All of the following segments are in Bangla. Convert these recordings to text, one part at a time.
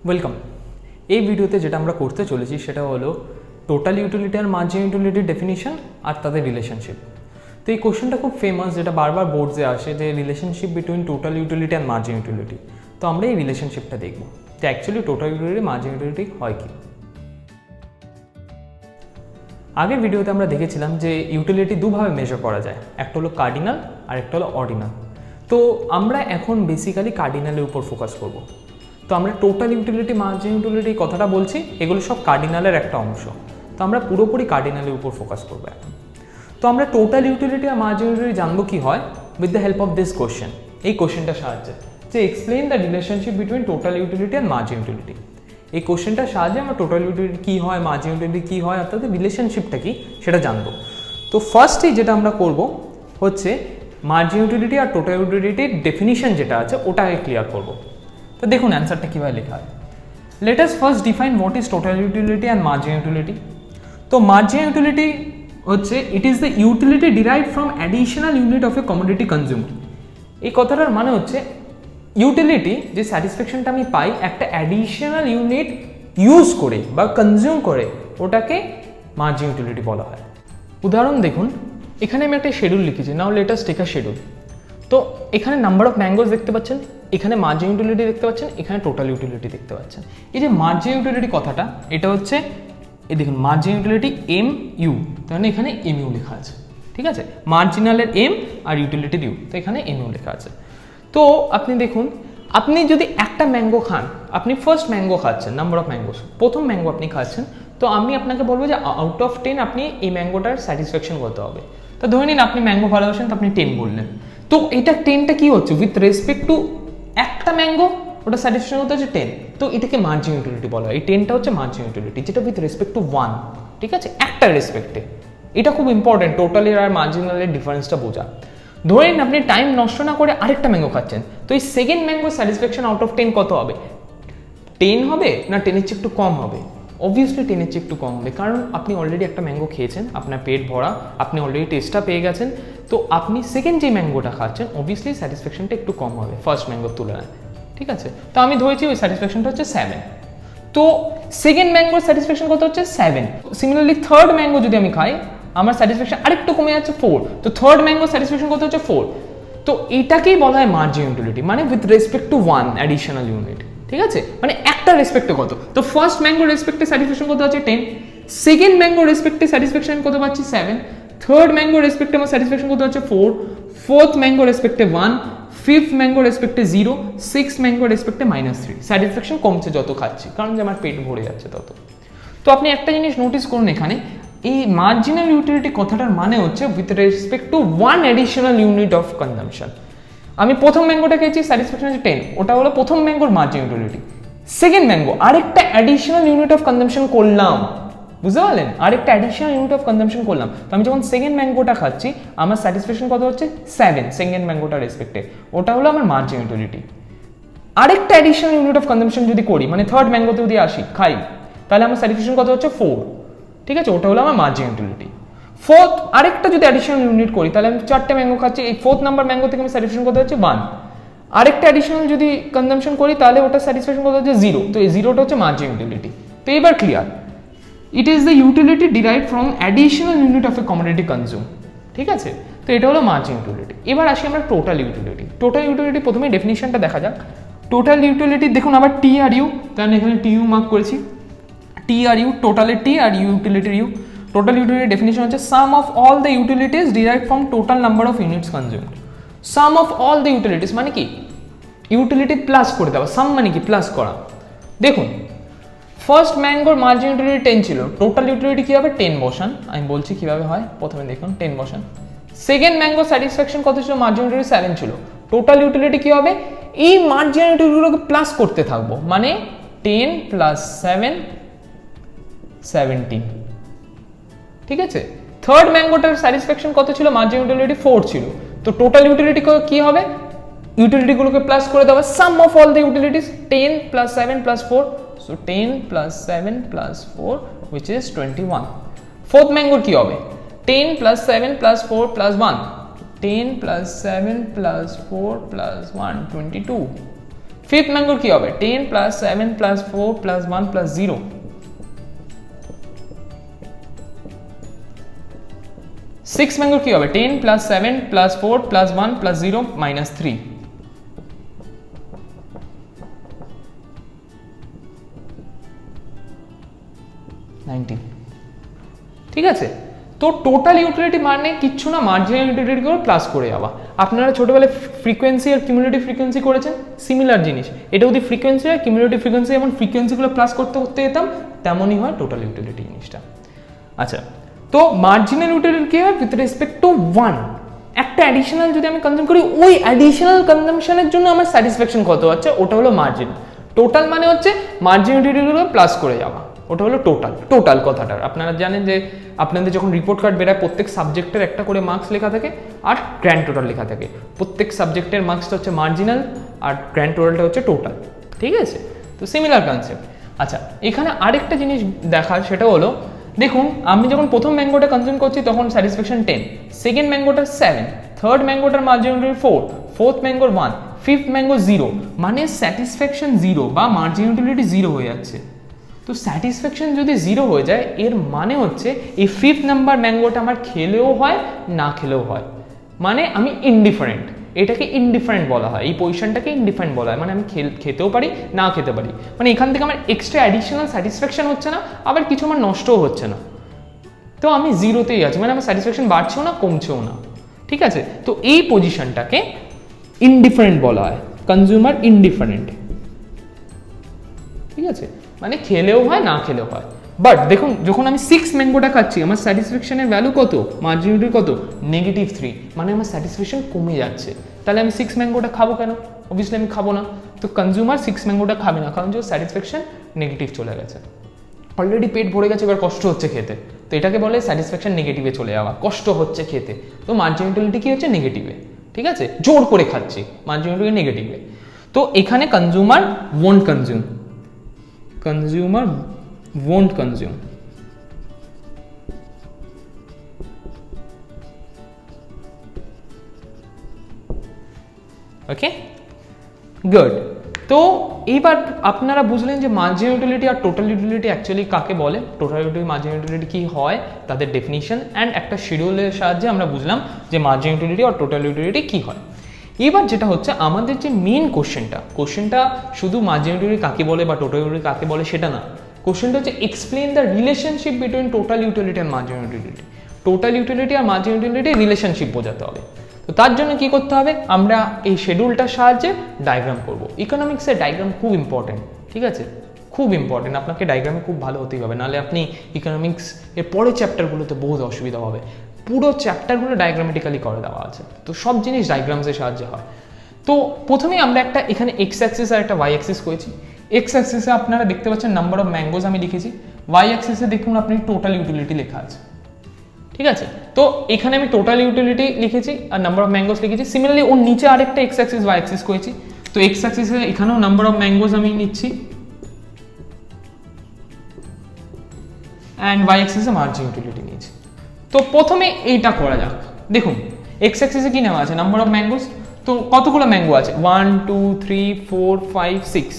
ওয়েলকাম। এই ভিডিওতে যেটা আমরা করতে চলেছি সেটা হলো টোটাল ইউটিলিটি আর মার্জিন ইউটিলিটির ডেফিনিশন আর তাদের রিলেশনশিপ। তো এই কোশ্চেনটা খুব ফেমাস, যেটা বারবার বোর্ডসে আসে, যে রিলেশনশিপ বিটুইন টোটাল ইউটিলিটি আর মার্জিন ইউটিলিটি। তো আমরা এই রিলেশনশিপটা দেখব যে actually total utility margin utility হয় কি। আগের ভিডিওতে আমরা দেখেছিলাম যে ইউটিলিটি দুভাবে মেজার করা যায়, একটা হলো কার্ডিনাল আর একটা হলো অর্ডিনাল। তো আমরা এখন বেসিক্যালি কার্ডিনালের উপর ফোকাস করব। তো আমরা টোটাল ইউটিলিটি মার্জিন ইউটিলিটি কথাটা বলছি, এগুলো সব কার্ডিনালের একটা অংশ। তো আমরা পুরোপুরি কার্ডিনালের উপর ফোকাস করবো এখন। তো আমরা টোটাল ইউটিলিটি আর মার্জিন ইউটিলিটি জানবো কি হয় with the help of this question. এই কোশ্চেনটার সাহায্যে যে explain the relationship between total utility আর মার্জিন ইউটিলিটি। এই কোশ্চেনটার সাহায্যে আমরা টোটাল ইউটিলিটি কী হয়, মার্জিন ইউটিলিটি কী হয়, অর্থাৎ রিলেশনশিপটা কী সেটা জানবো। তো ফার্স্টেই যেটা আমরা করব হচ্ছে মার্জিন ইউটিলিটি আর টোটাল ইউটিলিটির ডেফিনিশন যেটা আছে ওটাকে ক্লিয়ার করব। তো দেখুন অ্যান্সারটা কীভাবে লেখা হয়। Let us first define what is total utility and margin utility. তো মার্জিন ইউটিলিটি হচ্ছে it is the utility derived from additional unit of A commodity consumed. এই কথাটার মানে হচ্ছে ইউটিলিটি যে স্যাটিসফ্যাকশনটা আমি পাই একটা অ্যাডিশনাল ইউনিট ইউজ করে বা কনজিউম করে, ওটাকে মার্জিন ইউটিলিটি বলা হয়। উদাহরণ দেখুন, এখানে আমি একটা শিডিউল লিখেছি, now let us take a schedule. তো এখানে নাম্বার অফ ম্যাঙ্গোস দেখতে পাচ্ছেন, এখানে মার্জিন ইউটিলিটি দেখতে পাচ্ছেন, এখানে টোটাল ইউটিলিটি দেখতে পাচ্ছেন। এই যে মার্জিন ইউটিলিটি কথাটা, এটা হচ্ছে এই দেখুন মার্জিন ইউটিলিটি এম ইউ, তার মানে এখানে এম ইউ লেখা আছে। ঠিক আছে, মার্জিনালের এম আর ইউটিলিটির ইউ, তো এখানে এম ইউ লেখা আছে। তো আপনি দেখুন, আপনি যদি একটা ম্যাঙ্গো খান, আপনি ফার্স্ট ম্যাঙ্গো খাচ্ছেন, নাম্বার অফ ম্যাঙ্গোস, প্রথম ম্যাঙ্গো আপনি খাচ্ছেন, তো আমি আপনাকে বলবো যে আউট অফ 10 আপনি এই ম্যাঙ্গোটার স্যাটিসফ্যাকশন করতে হবে। তো ধরে নিন আপনি ম্যাঙ্গো ভালোবাসেন, তো আপনি 10 বললেন। তো এটা 10টা কি হচ্ছে উইথ রেসপেক্ট টু একটা ম্যাঙ্গো, ওটা স্যাটিসফ্যাকশন হতে হচ্ছে 10। তো এটাকে মার্জিন ইউটিলিটি বলা হয়। এই 10টা হচ্ছে মার্জিন ইউটিলিটি, যেটা উইথ রেসপেক্ট টু 1। ঠিক আছে, একটা রেসপেক্টে। এটা খুব ইম্পর্টেন্ট টোটালের আর মার্জিনালের ডিফারেন্সটা বোঝা। ধরে নিন আপনি টাইম নষ্ট না করে আরেকটা ম্যাঙ্গো খাচ্ছেন, তো এই second mango satisfaction out of 10 কত হবে? 10 হবে না 10-এর চেয়ে একটু কম হবে? অবভিয়াসলি 10-এর চেয়ে একটু কম হবে, কারণ আপনি অলরেডি একটা ম্যাঙ্গো খেয়েছেন, আপনার পেট ভরা, আপনি অলরেডি টেস্টটা পেয়ে গেছেন। তো আপনি সেকেন্ড যে ম্যাঙ্গোটা খাচ্ছেন, অবভিয়াসলি স্যাটিসফ্যাকশনটা একটু কম হবে ফার্স্ট ম্যাঙ্গোর তুলনায়। ঠিক আছে, তো আমি ধরেছি ওই স্যাটিসফ্যাকশনটা হচ্ছে 7। তো সেকেন্ড ম্যাঙ্গোর স্যাটিসফ্যাকশন কত হচ্ছে 7। সিমিলারলি থার্ড ম্যাঙ্গো যদি আমি খাই, আমার স্যাটিসফ্যাকশন আরেকটু কমে যাচ্ছে 4। তো থার্ড ম্যাঙ্গো স্যাটিসফ্যাকশন কত হচ্ছে 4। তো এটাকেই বলা হয় মার্জিন ইউটিলিটি, মানে with respect to 1 additional unit. ঠিক আছে, মানে একটা রেসপেক্টে কত। তো ফার্স্ট ম্যাঙ্গো রেসপেক্টে স্যাটিসফ্যাকশন কত আছে 10, সেকেন্ড ম্যাঙ্গো রেসপেক্টে স্যাটিসফ্যাকশন কত পাচ্ছি 7, থার্ড ম্যাঙ্গো রেসপেক্টে আমার স্যাটিসফ্যাকশন কত হচ্ছে 4, ফোর্থ ম্যাঙ্গো রেসপেক্টে 1, ফিফথ ম্যাঙ্গো রেসপেক্টে 0, সিক্স ম্যাঙ্গো রেসপেক্টে -3। স্যাটিসফ্যাকশন কমছে যত খাচ্ছি, কারণ যে আমার পেট ভরে যাচ্ছে তত। তো আপনি একটা জিনিস নোটিস করুন, এখানে এই মার্জিনাল ইউটিলিটি কথাটার মানে হচ্ছে with respect to 1 additional unit of consumption. আমি প্রথম ম্যাঙ্গোটা খেয়েছি, স্যাটিসফ্যাকশন হচ্ছে 10, ওটা হলো প্রথম ম্যাঙ্গোর মার্জিন ইউটিলিটি। সেকেন্ড ম্যাঙ্গো আরেকটা অ্যাডিশনাল ইউনিট অফ কনজাম্পশন করলাম, বুঝতে পারলেন? আরেকটা অ্যাডিশনাল ইউনিট অফ কনজাম্পশন করলাম। তো আমি যখন সেকেন্ড ম্যাঙ্গোটা খাচ্ছি, আমার স্যাটিসফ্যাকশন কত হচ্ছে 7 সেকেন্ড ম্যাঙ্গোটা রেসপেক্টে, ওটা হলো আমার মার্জিন ইউটিলিটি। আরেকটা অ্যাডিশনাল ইউনিট অফ কনজাম্পশন যদি করি, মানে থার্ড ম্যাঙ্গোতে যদি আসি খাই, তাহলে আমার স্যাটিসফ্যাকশন কত হচ্ছে 4। ঠিক আছে, ওটা হলো আমার মার্জিন ইউটিলিটি। ফোর্থ আরেকটা যদি অ্যাডিশনাল ইউনিট করি, তাহলে আমি 4টে ম্যাঙ্গো খাচ্ছি, এই ফোর্থ নাম্বার ম্যাঙ্গো থেকে আমি স্যাটিসফ্যাকশন কত হচ্ছে 1। আরেকটা অ্যাডিশনাল যদি কনজাম্পশন করি, তাহলে ওটা স্যাটিসফ্যাকশন কত হচ্ছে 0। তো এই 0টা হচ্ছে মার্জিন ইউটিলিটি। তো এবার clear, it is the utility derived from additional unit of A commodity consume. ঠিক আছে, তো এটা হলো মার্জিন ইউটিলিটি। এবার আসি আমরা টোটাল ইউটিলিটি। টোটাল ইউটিলিটি প্রথমে ডেফিনিশনটা দেখা যাক। টোটাল ইউটিলিটি দেখুন আবার টি আর ইউ, কারণ এখানে টি ইউ মার্ক করেছি। টি আর ইউ, টোটালের টি আর ইউটিলিটির ইউ। টোটাল ইউটিলিটি ডেফিনিশন হচ্ছে sum of all the utilities derived from total number of units consumed. Sum of all the utilities মানে কি? ইউটিলিটি প্লাস করে দেওয়া। সাম মানে কি? প্লাস করা। দেখুন ফার্স্ট ম্যাঙ্গোর মার্জিন ইউটিলিটি 10 ছিল, টোটাল ইউটিলিটি কী হবে 10 বসান। আমি বলছি কীভাবে হয়, প্রথমে দেখুন 10 বসান। সেকেন্ড ম্যাঙ্গো স্যাটিসফ্যাকশন কত ছিল? মার্জিন ইউটিলিটি 7 ছিল। টোটাল ইউটিলিটি কী হবে? এই মার্জিন ইউটিলিটিগুলোকে প্লাস করতে থাকবো, মানে 10 + 7 17। ঠিক আছে, থার্ড ম্যাঙ্গোটার স্যাটিসফ্যাকশন কত ছিল? মার্জিন ইউটিলিটি 4 ছিল। তো টোটাল ইউটিলিটি কী হবে? ইউটিলিটিগুলোকে প্লাস করে দেওয়া, সাম of all the utilities 10 + 7 + 4, so 10 + 7 + 4 which is 21. Fourth ম্যাঙ্গোর কি হবে? 10 + 7 + 4 + 1, 10 + 7 + 4 + 1 22. ফিফথ ম্যাঙ্গোর কি হবে 10 plus 7 plus 4 plus 1 plus 0। Six ম্যাঙ্গোর কি হবে 10 plus 7 plus 4 plus 1 plus 0 minus 3। ঠিক আছে, তো টোটাল ইউটিলিটি মানে কিচ্ছু না, মার্জিনাল ইউটিলিটি করে প্লাস করে যাওয়া। আপনারা ছোটবেলায় ফ্রিকোয়েন্সি আর কিউমুলেটিভ ফ্রিকোয়েন্সি করেছেন, সিমিলার জিনিস, এটা যদি ফ্রিকোয়েন্সি আর কিউমুলেটিভ ফ্রিকোয়েন্সি যেমন ফ্রিকোয়েন্সিগুলো প্লাস করতে করতে যেতাম তেমনই হয় টোটাল ইউটিলিটি জিনিসটা। আচ্ছা, তো মার্জিনাল ইউটিলিটি কি হয় উইথ রেসপেক্ট টু ওয়ান, একটা অ্যাডিশনাল যদি আমি কনজিউম করি ওই অ্যাডিশনাল কনজাম্পশনের জন্য আমার স্যাটিসফ্যাকশন কত হচ্ছে ওটা হলো মার্জিন। টোটাল মানে হচ্ছে মার্জিন ইউটিলিটিগুলো প্লাস করে যাওয়া, ওটা হলো টোটাল। টোটাল কথাটা আপনারা জানেন যে আপনাদের যখন রিপোর্ট কার্ড বেরোয় প্রত্যেক সাবজেক্টের একটা করে মার্কস লেখা থাকে আর গ্র্যান্ড টোটাল লেখা থাকে। প্রত্যেক সাবজেক্টের মার্কসটা হচ্ছে মার্জিনাল আর গ্র্যান্ড টোটালটা হচ্ছে টোটাল। ঠিক আছে, তো সিমিলার কনসেপ্ট। আচ্ছা, এখানে আরেকটা জিনিস দেখার সেটা হলো দেখুন আমি যখন প্রথম ম্যাঙ্গোটা কনজিউম করছি তখন স্যাটিসফ্যাকশন 10, সেকেন্ড ম্যাঙ্গোটার 7, থার্ড ম্যাঙ্গোটার মার্জিন ইউটিলিটি 4, ফোর্থ ম্যাঙ্গোর 1, ফিফথ ম্যাঙ্গো 0, মানে স্যাটিসফ্যাকশন 0 বা মার্জিন ইউটিলিটি 0 হয়ে যাচ্ছে। তো স্যাটিসফ্যাকশন যদি 0 হয়ে যায় এর মানে হচ্ছে এই ফিফথ নাম্বার ম্যাঙ্গোটা আমার খেলেও হয় না খেলেও হয়, মানে আমি ইনডিফারেন্ট, এটাকে ইনডিফারেন্ট বলা হয়, এই পজিশনটাকে ইনডিফারেন্ট বলা হয়, মানে আমি খেতেও পারি না খেতে পারি, মানে এখান থেকে আমার এক্সট্রা অ্যাডিশনাল স্যাটিসফ্যাকশন হচ্ছে না, আবার কিছু আমার নষ্টও হচ্ছে না, তো আমি জিরোতেই আছি, মানে আমার স্যাটিসফ্যাকশন বাড়ছেও না কমছেও না। ঠিক আছে, তো এই পজিশনটাকে ইনডিফারেন্ট বলা হয়, কনজিউমার ইনডিফারেন্ট। ঠিক আছে, মানে খেলেও হয় না খেলেও হয়। বাট দেখুন যখন আমি 6 ম্যাঙ্গোটা খাচ্ছি আমার স্যাটিসফ্যাকশনের ভ্যালু কত, মার্জিন ইউটিলিটি কত, -3, মানে আমার স্যাটিসফ্যাকশন কমে যাচ্ছে। তাহলে আমি 6 ম্যাঙ্গোটা খাবো কেন? অবভিয়াসলি আমি খাবো না। তো কনজিউমার 6 ম্যাঙ্গোটা খাবে না, কারণ যে স্যাটিসফ্যাকশন নেগেটিভ চলে গেছে, অলরেডি পেট ভরে গেছে, এবার কষ্ট হচ্ছে খেতে, তো এটাকে বলে স্যাটিসফ্যাকশন নেগেটিভে চলে যাওয়া, কষ্ট হচ্ছে খেতে, তো মার্জিন ইউটিলিটি কি হচ্ছে নেগেটিভে। ঠিক আছে, জোর করে খাচ্ছি, মার্জিন ইউটিলিটি নেগেটিভে। তো এখানে consumer won't consume, consumer won't consume। Okay, good. তো এইবার আপনারা বুঝলেন যে মার্জিন ইউটিলিটি আর টোটাল ইউটিলিটি অ্যাকচুয়ালি কাকে বলে, টোটাল ইউটিলিটি মার্জিন ইউটিলিটি কি হয়, তাদের ডেফিনিশন অ্যান্ড একটা শিডিউলের সাহায্যে আমরা বুঝলাম যে মার্জিন ইউটিলিটি আর টোটাল ইউটিলিটি কি হয়। এবার যেটা হচ্ছে আমাদের যে মেন কোশ্চেনটা শুধু মার্জিন ইউটিলিটি কাকে বলে বা টোটাল ইউটিলিটি কাকে বলে সেটা না, কোশ্চেনটা হচ্ছে explain the relationship between total utility and margin utility. Total utility আর মার্জিন ইউটিলিটি রিলেশনশিপ বোঝাতে হবে। তো তার জন্য কি করতে হবে, আমরা এই শিডিউলটার সাহায্যে ডায়াগ্রাম করব। ইকোনমিক্সের ডায়াগ্রাম খুব ইম্পর্টেন্ট, ঠিক আছে, খুব ইম্পর্টেন্ট, আপনাকে ডায়াগ্রামে খুব ভালো হতেই হবে, নাহলে আপনি ইকোনমিক্স এর পরের চ্যাপ্টারগুলোতে বহুত অসুবিধা হবে। পুরো চ্যাপ্টারগুলো ডায়াগ্রামেটিক্যালি করে দেওয়া আছে, তো সব জিনিস ডায়াগ্রামসের সাহায্যে হয়। তো প্রথমেই আমরা একটা এখানে এক্স অ্যাক্সিস আর একটা ওয়াই অ্যাক্সিস করেছি। এক্স অ্যাক্সিসে আপনারা দেখতে পাচ্ছেন নাম্বার অফ ম্যাঙ্গোজ আমি লিখেছি, ওয়াই অ্যাক্সিসে দেখুন আপনি টোটাল ইউটিলিটি লেখা আছে। ঠিক আছে, তো এখানে আমি টোটাল ইউটিলিটি লিখেছি আর নাম্বার অফ ম্যাঙ্গোজ লিখেছি। সিমিলারলি ওর নিচে আরেকটা এক্স অ্যাক্সিস ওয়াই অ্যাক্সিস করেছি। তো এক্স অ্যাক্সিসে এখানেও নাম্বার অফ ম্যাঙ্গোজ আমি নিচ্ছি অ্যান্ড ওয়াই অ্যাক্সিসে মার্জিন ইউটিলিটি নিয়েছি। তো প্রথমে এইটা করা যাক। দেখুন এক্স অ্যাক্সিসে কি নেওয়া আছে, নাম্বার অফ ম্যাঙ্গোজ। তো কতগুলো ম্যাঙ্গো আছে, 1 2 3 4 5 6,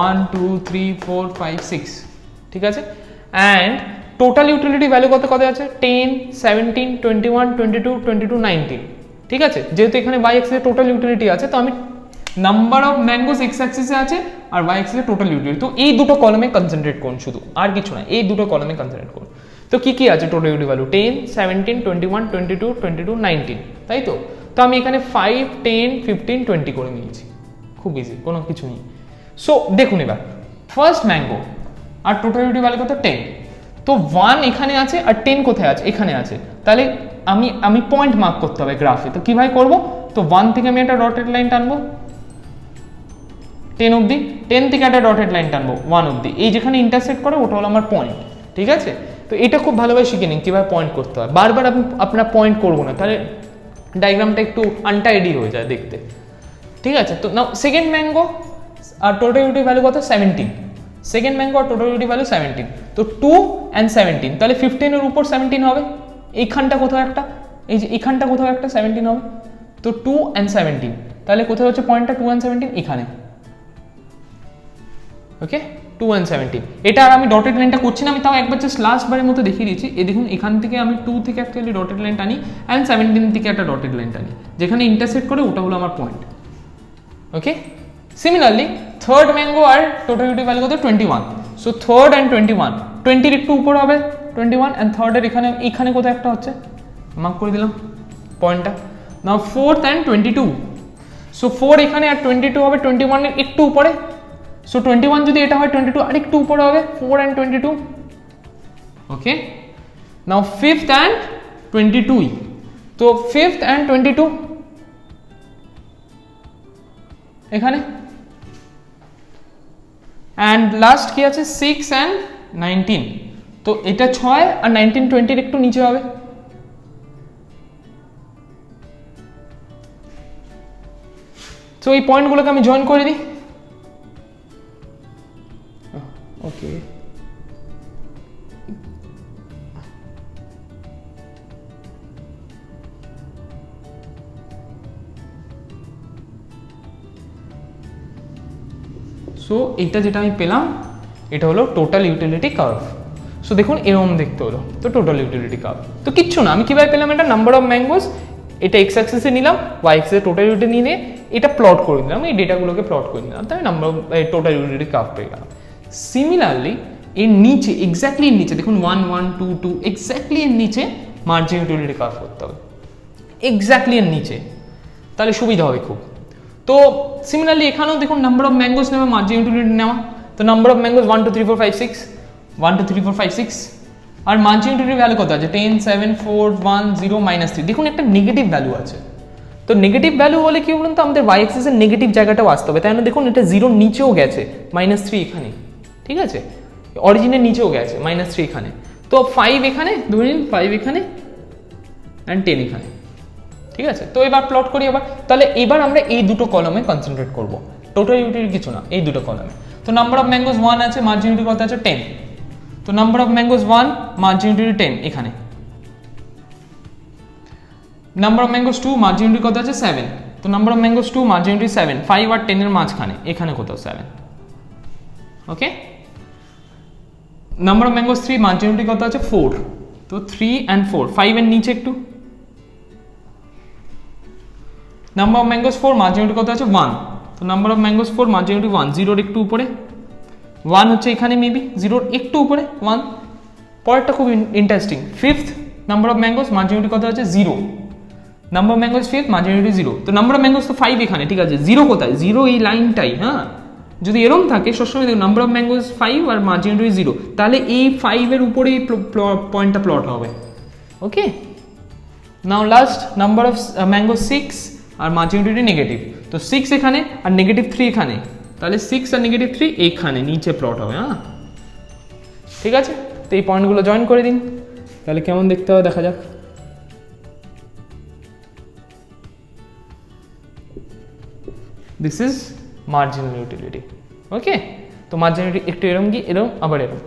1 2 3 4 5 6। ঠিক আছে, অ্যান্ড টোটাল ইউটিলিটি ভ্যালু কত আছে, 10 17 21 22 22 19। ঠিক আছে, যেহেতু এখানে ওয়াই অ্যাক্সিসে টোটাল ইউটিলিটি আছে তো আমি নাম্বার অফ ম্যাঙ্গোস এক্স অ্যাক্সিসে আছে আর ওয়াই অ্যাক্সিসে টোটাল ইউটিলিটি, তো এই দুটো কলামে কনসেন্ট্রেট করুন, শুধু আর কিছু না, এই দুটো কলামে কনসেন্ট্রেট করুন। তো কি আছে টোটাল ইউটিলিটি ভ্যালু, 10 17 21 22 22 19, তাই তো। তো আমি এখানে 5 10 15 20 করে নিয়েছি, খুব ইজি, কোনো কিছু নেই। সো দেখুন এবার ফার্স্ট ম্যাঙ্গো আর টোটাল ইউটিলিটি ভ্যালু কত, 10। তো 1 এখানে আছে আর 10 কোথায় আছে, এখানে আছে। তাহলে আমি পয়েন্ট মার্ক করতে হবে গ্রাফে। তো কিভাবে করব, তো 1 থেকে আমি একটা ডটেড লাইন টানবো 10 অবধি, 10 থেকে একটা ডটেড লাইন টানবো 1 অবধি, এই যেখানে ইন্টারসেক্ট করে ওটা হলো আমার পয়েন্ট। ঠিক আছে, তো এটা খুব ভালোভাবে শিখে নিন কীভাবে পয়েন্ট করতে হয়। বারবার আপনার পয়েন্ট করবো না, তাহলে ডায়াগ্রামটা একটু আনটাইডি হয়ে যায় দেখতে। ঠিক আছে, তো নাও সেকেন্ড ম্যাঙ্গো আর টোটাল ইউটিলিটি ভ্যালু কত, 17। সেকেন্ড ম্যাঙ্গো আর টোটাল ইউটিলিটি ভ্যালু 17, তো 2 and 17, তাহলে 15 এর উপর 17 হবে। এইখানটা কোথাও একটা, এই যে এইখানটা কোথাও একটা 17 হবে, তো 2 and 17, তাহলে কোথায় হচ্ছে পয়েন্টটা 2 and 17, এখানে। ওকে 2 and 17 এটা আর আমি ডটেড লাইনটা করছি না, আমি তাও একবার জাস্ট লাস্ট বারের মতো দেখিয়ে দিচ্ছি। এই দেখুন এখান থেকে আমি 2 থেকে অ্যাকচুয়ালি ডটেড লাইন টানি অ্যান্ড 17 থেকে একটা ডটেড লাইন টানি, যেখানে ইন্টারসেক্ট করে ওটা হলো আমার point. Okay similarly third mango আর টোটাল ইউটিলিটি ভ্যালু কত 21, সো থার্ড অ্যান্ড 21 20 একটু উপরে হবে 21 অ্যান্ড থার্ডের এখানে কোথাও একটা হচ্ছে, মার্ক করে দিলাম পয়েন্টটা। নাও ফোর্থ অ্যান্ড 22, সো 4 এখানে আর 22 হবে 21 এর একটু উপরে, সো 21 যদি এটা হয় 22 আর একটু উপরে হবে 4 and 22। Okay now fifth and 22, তো ফিফথ অ্যান্ড 22 এখানে, অ্যান্ড লাস্ট কি আছে 6 and 19, তো এটা 6 আর 19 20 একটু নিচে হবে। তো এই পয়েন্টগুলোকে আমি জয়েন করে দিই। ওকে সো এটা যেটা আমি পেলাম এটা হলো টোটাল ইউটিলিটি কার্ভ। সো দেখুন এরকম দেখতে হলো, তো টোটাল ইউটিলিটি কার্ভ তো কিচ্ছু না, আমি কিভাবে পেলাম এটা নাম্বার অফ ম্যাঙ্গোস, এটা এক্স অ্যাক্সিসে নিলাম, ওয়াই অ্যাক্সিসে টোটাল ইউটিলিটি নিয়ে এটা প্লট করে দিলাম, এই ডেটাগুলোকে প্লট করে দিলাম, তাই number of total utility curve পেয়ে গেলাম। সিমিলারলি এর নিচে এক্স্যাক্টলি এর নিচে দেখুন 1 1 2 2 এক্স্যাক্টলি এর নিচে মার্জিন ইউটিলিটি কার্ভ করতে হবে, এক্স্যাক্টলি এর নিচে, তাহলে সুবিধা হবে খুব। তো সিমিলারলি এখানেও দেখুন নাম্বার অফ ম্যাঙ্গোস নেওয়া মার্জিন ইউটিলিটি নেওয়া, তো নাম্বার অফ ম্যাঙ্গোস 1 2 3 4 5 6 1 2 3 4 5 6 আর মার্জিন ইউটিলিটি ভ্যালু কত আছে 10 7 4 1 0 -3, দেখুন একটা নেগেটিভ ভ্যালু আছে। তো নেগেটিভ ভ্যালু হলে কি বলুন তো আমাদের ওয়াই অ্যাক্সিসের নেগেটিভ জায়গাটাও আসতে হবে, তাই না? দেখুন এটা 0 নিচেও গেছে -3 এখানে, ঠিক আছে, অরিজিনের নিচেও গেছে -3 এখানে, তো 5 এখানে ধরে নিন 5 এখানে অ্যান্ড 10 এখানে, ঠিক আছে। তো এবার প্লট করি আবার, তাহলে এবার আমরা এই দুটো কলামে কনসেন্ট্রেট করব, টোটাল ইউটিলিটি কিছু না, এই দুটো কলামে। তো নাম্বার অফ ম্যাঙ্গোস 1 আছে, মার্জিন ইউটিলিটি কত আছে 10, তো number of mangoes 1 margin utility 10 এখানে, number of mangoes 2 margin utility কত আছে 7, তো number of mangoes 2 margin utility 7, 5 আর 10 এর মাঝখানে এখানে কোথাও 7। Okay number of mangoes 3 margin utility কত আছে 4, তো 3 and 4 5 এর নিচে একটু, number of mangoes 4 margin utility কত আছে 1, তো number of mangoes 4 margin utility 1, 0 এর একটু উপরে, 1 হচ্ছে এখানে মেবি 0 এর একটু উপরে 1। পরেরটা খুব interesting, fifth number of mangoes margin utility কত আছে 0, number of mangoes fifth margin utility 0, তো নাম্বার অফ ম্যাঙ্গোস তো 5 এখানে, ঠিক আছে, 0 কোথায় 0 এই লাইনটাই, হ্যাঁ যদি এরকম থাকে সবসময় দেখুন নাম্বার অফ ম্যাঙ্গোস 5 আর মার্জিন ইউটিলিটি 0, তাহলে এই 5 এর উপরেই পয়েন্টটা প্লট হবে। Okay now last number of mangoes 6 আর মার্জিন ইউটিলিটি নেগেটিভ, তো 6 এখানে আর নেগেটিভ 3 এখানে, তাহলে 6 আর নেগেটিভ 3 এইখানে নিচে প্লট হবে, হ্যাঁ ঠিক আছে। তো এই পয়েন্টগুলো জয়েন করে দিন, তাহলে কেমন দেখতে হবে দেখা যাক। This is marginal utility. Okay তো মার্জিনাল ইউটিলিটি একটু এরম গিয়ে এরম আবার এরম,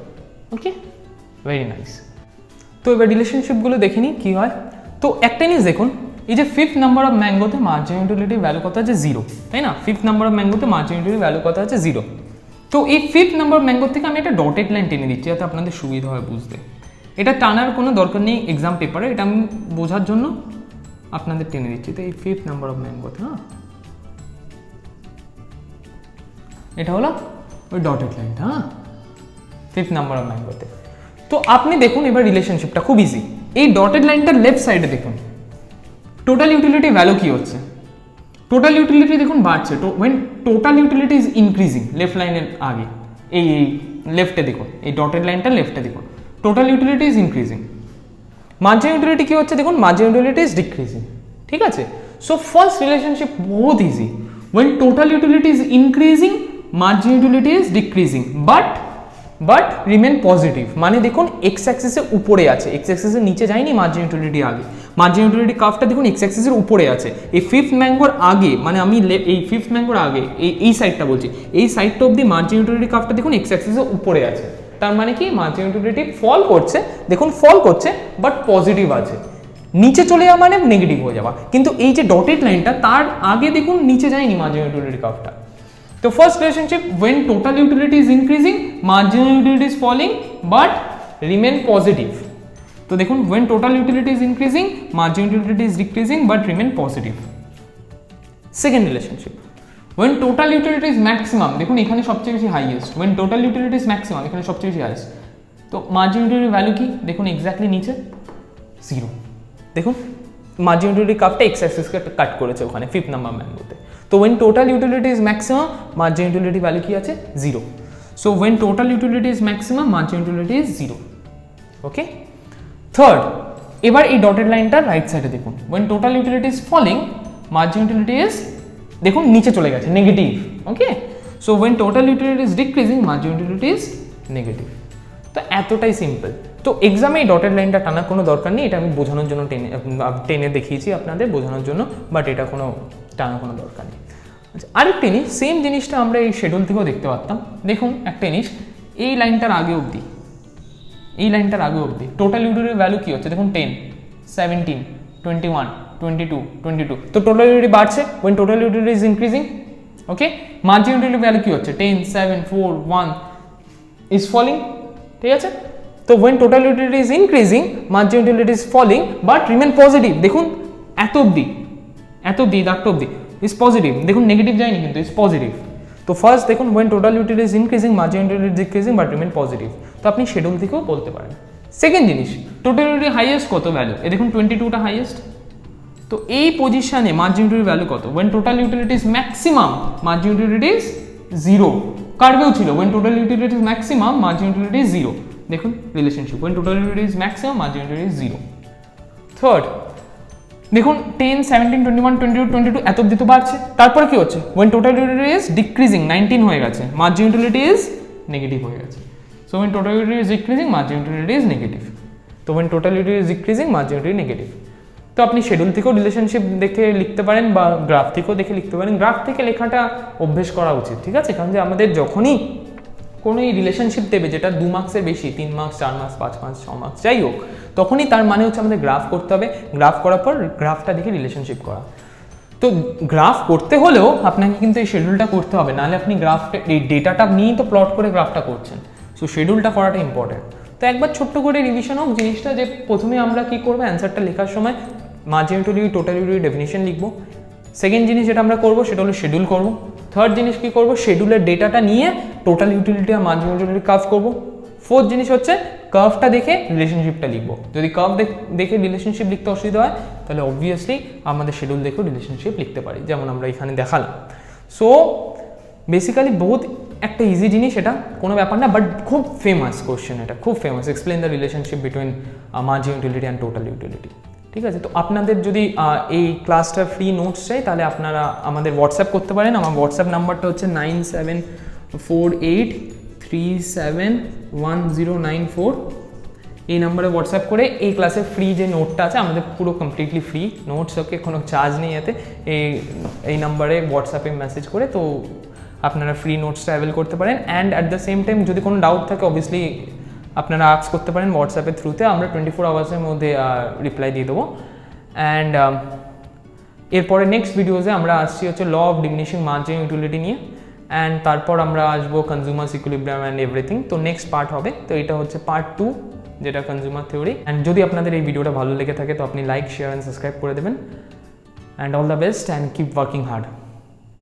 ওকে ভেরি নাইস। তো এবার রিলেশনশিপগুলো দেখে নিই কী হয়। তো একটা জিনিস দেখুন, এই যে ফিফথ নাম্বার অফ ম্যাঙ্গোতে মার্জিন ইউটিলিটি ভ্যালু কত আছে 0, তাই না? ফিফথ নাম্বার অফ ম্যাঙ্গোতে মার্জিন ইউটিলিটি ভ্যালু কত আছে 0। তো এই ফিফথ নাম্বার অফ ম্যাঙ্গো থেকে আমি একটা ডটেড লাইন টেনে দিচ্ছি যাতে আপনাদের সুবিধা হয় বুঝতে। এটা টানার কোনো দরকার নেই এক্সাম পেপারে, এটা আমি বোঝার জন্য আপনাদের টেনে দিচ্ছি। তো এই ফিফথ নাম্বার অফ ম্যাঙ্গোতে, হ্যাঁ এটা হলো ওই ডটেড লাইনটা, হ্যাঁ ফিফথ নাম্বার অফ ম্যাঙ্গোতে। তো আপনি দেখুন এবার রিলেশনশিপটা খুব ইজি, এই ডটেড লাইনটার লেফট সাইডে দেখুন টোটাল ইউটিলিটি ভ্যালু কি হচ্ছে, টোটাল ইউটিলিটি দেখুন বাড়ছে, when total utility is increasing, left লাইনের আগে এই লেফটে দেখুন, এই ডটেড লাইনটা লেফটে দেখুন, total utility is increasing. Margin utility কি হচ্ছে দেখুন, মার্জিন ইউটিলিটি ইজ ডিক্রিজিং, ঠিক আছে। সো ফার্স্ট রিলেশনশিপ বহুত easy, when total utility is increasing margin utility is decreasing but remain positive, মানে দেখুন এক্স অ্যাক্সিসের উপরে আছে, এক্স অ্যাক্সিসের নিচে যায়নি মার্জিন ইউটিলিটি আগে, মার্জিন ইউটিলিটি কার্ভটা দেখুন এক্স অ্যাক্সিসের উপরে আছে। এই ফিফথ ম্যাঙ্গোর আগে, মানে আমি এই ফিফথ ম্যাঙ্গোর আগে এই সাইডটা বলছি, এই সাইডটা অবধি মার্জিন ইউটিলিটি কার্ভটা দেখুন এক্স অ্যাক্সিসের উপরে আছে, তার মানে কি মার্জিন ইউটিলিটি ফল করছে, দেখুন ফল করছে বাট পজিটিভ আছে, নিচে চলে যাওয়া মানে নেগেটিভ হয়ে যাওয়া। কিন্তু এই যে ডটেড লাইনটা তার আগে দেখুন নিচে যায়নি মার্জিন ইউটিলিটি কার্ভটা। তো তো first relationship, when total utility is increasing marginal utility is falling but remain positive. তো দেখুন when total utility is increasing marginal utility is decreasing but remain positive. Second relationship, when total utility is maximum, দেখুন এখানে সবচেয়ে বেশি highest, when total utility is maximum এখানে সবচেয়ে বেশি হাইয়েস্ট, তো marginal utility ভ্যালু কি দেখুন এক্স্যাক্টলি নিচে 0। দেখুন marginal utility কার্ভটা এক্স অ্যাক্সিসকে কাট করেছে ওখানে 5th নাম্বার ম্যানগোতে। তো when total utility is maximum marginal utility value কি আছে 0। So when total utility is maximum marginal utility is 0। Okay, third, এবার এই ডটেড লাইনটা রাইট সাইডে দেখুন, when total utility is falling marginal utility is দেখুন নিচে চলে গেছে negative. Okay, so when total utility is decreasing marginal utility is negative. তো এতটাই সিম্পল। তো এক্সামে এই ডটেড লাইনটা টানার কোনো দরকার নেই, এটা আমি বোঝানোর জন্য টেনে দেখিয়েছি আপনাদের বোঝানোর জন্য, বাট এটা কোনো টানার কোনো দরকার নেই। আচ্ছা, আরেকটা জিনিস, সেম জিনিসটা আমরা এই শেডিউল থেকেও দেখতে পারতাম। দেখুন একটা জিনিস, এই লাইনটার আগে অবধি, এই লাইনটার আগে অবধি টোটাল ইউটিলিটির ভ্যালু কী হচ্ছে দেখুন 10, 17, 21, 22, 22। তো টোটাল ইউটিলিটি বাড়ছে when total utility is increasing। Okay, marginal utility value কী হচ্ছে 10, 7, 4, 1 is falling। ঠিক আছে, তো when total utility is increasing marginal utility is falling but remain positive। দেখুন এত অবধি দাগটা অবধি is positive, দেখুন নেগেটিভ যায়নি কিন্তু is positive। তো ফার্স্ট দেখুন when total utility is increasing marginal utility is decreasing but remain positive। তো আপনি শিডিউল থেকেও বলতে পারেন। সেকেন্ড জিনিস, টোটাল ইউটিলিটি হাইয়েস্ট কত ভ্যালু, এ দেখুন 22টা হাইয়েস্ট। তো এই পজিশনে মার্জিনাল ইউটিলিটি ভ্যালু কত, when total utility is maximum marginal utility is 0। কার্ভেও ছিল when total utility is maximum marginal utility is 0। দেখুন relationship when total utility is maximum marginal utility is 0। Third দেখুন 10, 17, 21, 22, 22 এত অবধি তো বাড়ছে, তারপরে কি হচ্ছে when total utility is decreasing 19 হয়ে গেছে marginal utility is নেগেটিভ হয়ে গেছে। so when total utility is decreasing marginal utility is negative। তো when total utility is decreasing marginal utility negative. তো আপনি শিডিউল থেকেও রিলেশনশিপ দেখে লিখতে পারেন বা গ্রাফ থেকেও দেখে লিখতে পারেন। গ্রাফ থেকে লেখাটা অভ্যেস করা উচিত, ঠিক আছে, কারণ যে আমাদের যখনই কোনো এই রিলেশনশিপ দেবে যেটা 2 মার্কসের বেশি, 3 মার্কস, 4 মার্কস, 5 মার্কস, 6 মার্কস যাই হোক, তখনই তার মানে হচ্ছে আমাদের গ্রাফ করতে হবে। গ্রাফ করার পর গ্রাফটা দেখে রিলেশনশিপ করা। তো গ্রাফ করতে হলেও আপনাকে কিন্তু এই শিডিউলটা করতে হবে, নাহলে আপনি গ্রাফটা এই ডেটাটা নিয়েই তো প্লট করে গ্রাফটা করছেন। সো শিডিউলটা করাটা ইম্পর্টেন্ট। তো একবার ছোট্ট করে রিভিশন হোক জিনিসটা, যে প্রথমে আমরা কী করবো অ্যান্সারটা লেখার সময় marginal utility total utility definition লিখবো। সেকেন্ড জিনিস যেটা আমরা করবো সেটা হলো শিডিউল করবো। থার্ড জিনিস কী করবো, শিডিউলের ডেটাটা নিয়ে টোটাল ইউটিলিটি আর মার্জিনাল ইউটিলিটি কার্ভ করবো। ফোর্থ জিনিস হচ্ছে কার্ভটা দেখে রিলেশনশিপটা লিখবো। যদি কার্ভ দেখে রিলেশনশিপ লিখতে অসুবিধা হয় তাহলে অবভিয়াসলি আমাদের শিডিউল দেখেও রিলেশনশিপ লিখতে পারি, যেমন আমরা এখানে দেখালাম। সো বেসিক্যালি বহুত একটা ইজি জিনিস, এটা কোনো ব্যাপার না, বাট খুব ফেমাস কোশ্চেন, এটা খুব famous. Explain the relationship between marginal utility and total utility. ঠিক আছে, তো আপনাদের যদি এই ক্লাসটার ফ্রি নোটস চাই তাহলে আপনারা আমাদের হোয়াটসঅ্যাপ করতে পারেন। আমার হোয়াটসঅ্যাপ নাম্বারটা হচ্ছে 9748371094। এই নাম্বারে হোয়াটসঅ্যাপ করে এই ক্লাসের ফ্রি যে নোটটা আছে, আমাদের পুরো কমপ্লিটলি ফ্রি নোটস, ওকে, কোনো চার্জ নেই এতে। এই নাম্বারে হোয়াটসঅ্যাপে মেসেজ করে তো আপনারা ফ্রি নোটসটা অ্যাভেল করতে পারেন। And at the same time যদি কোনো ডাউট থাকে অবভিয়াসলি আপনারা আস্ক করতে পারেন হোয়াটসঅ্যাপের থ্রুতে, আমরা 24 আওয়ার্সের মধ্যে রিপ্লাই দিয়ে দেবো। অ্যান্ড এরপরে নেক্সট ভিডিওতে আমরা আসছি হচ্ছে law of diminishing marginal utility নিয়ে, অ্যান্ড তারপর আমরা আসবো কনজিউমার ইকুইলিব্রিয়াম অ্যান্ড এভরিথিং। তো নেক্সট পার্ট হবে, তো এটা হচ্ছে পার্ট 2, যেটা কনজিউমার থিওরি। অ্যান্ড যদি আপনাদের এই ভিডিওটা ভালো লেগে থাকে তো আপনি লাইক, শেয়ার অ্যান্ড সাবস্ক্রাইব করে দেবেন। And all the best and keep working hard.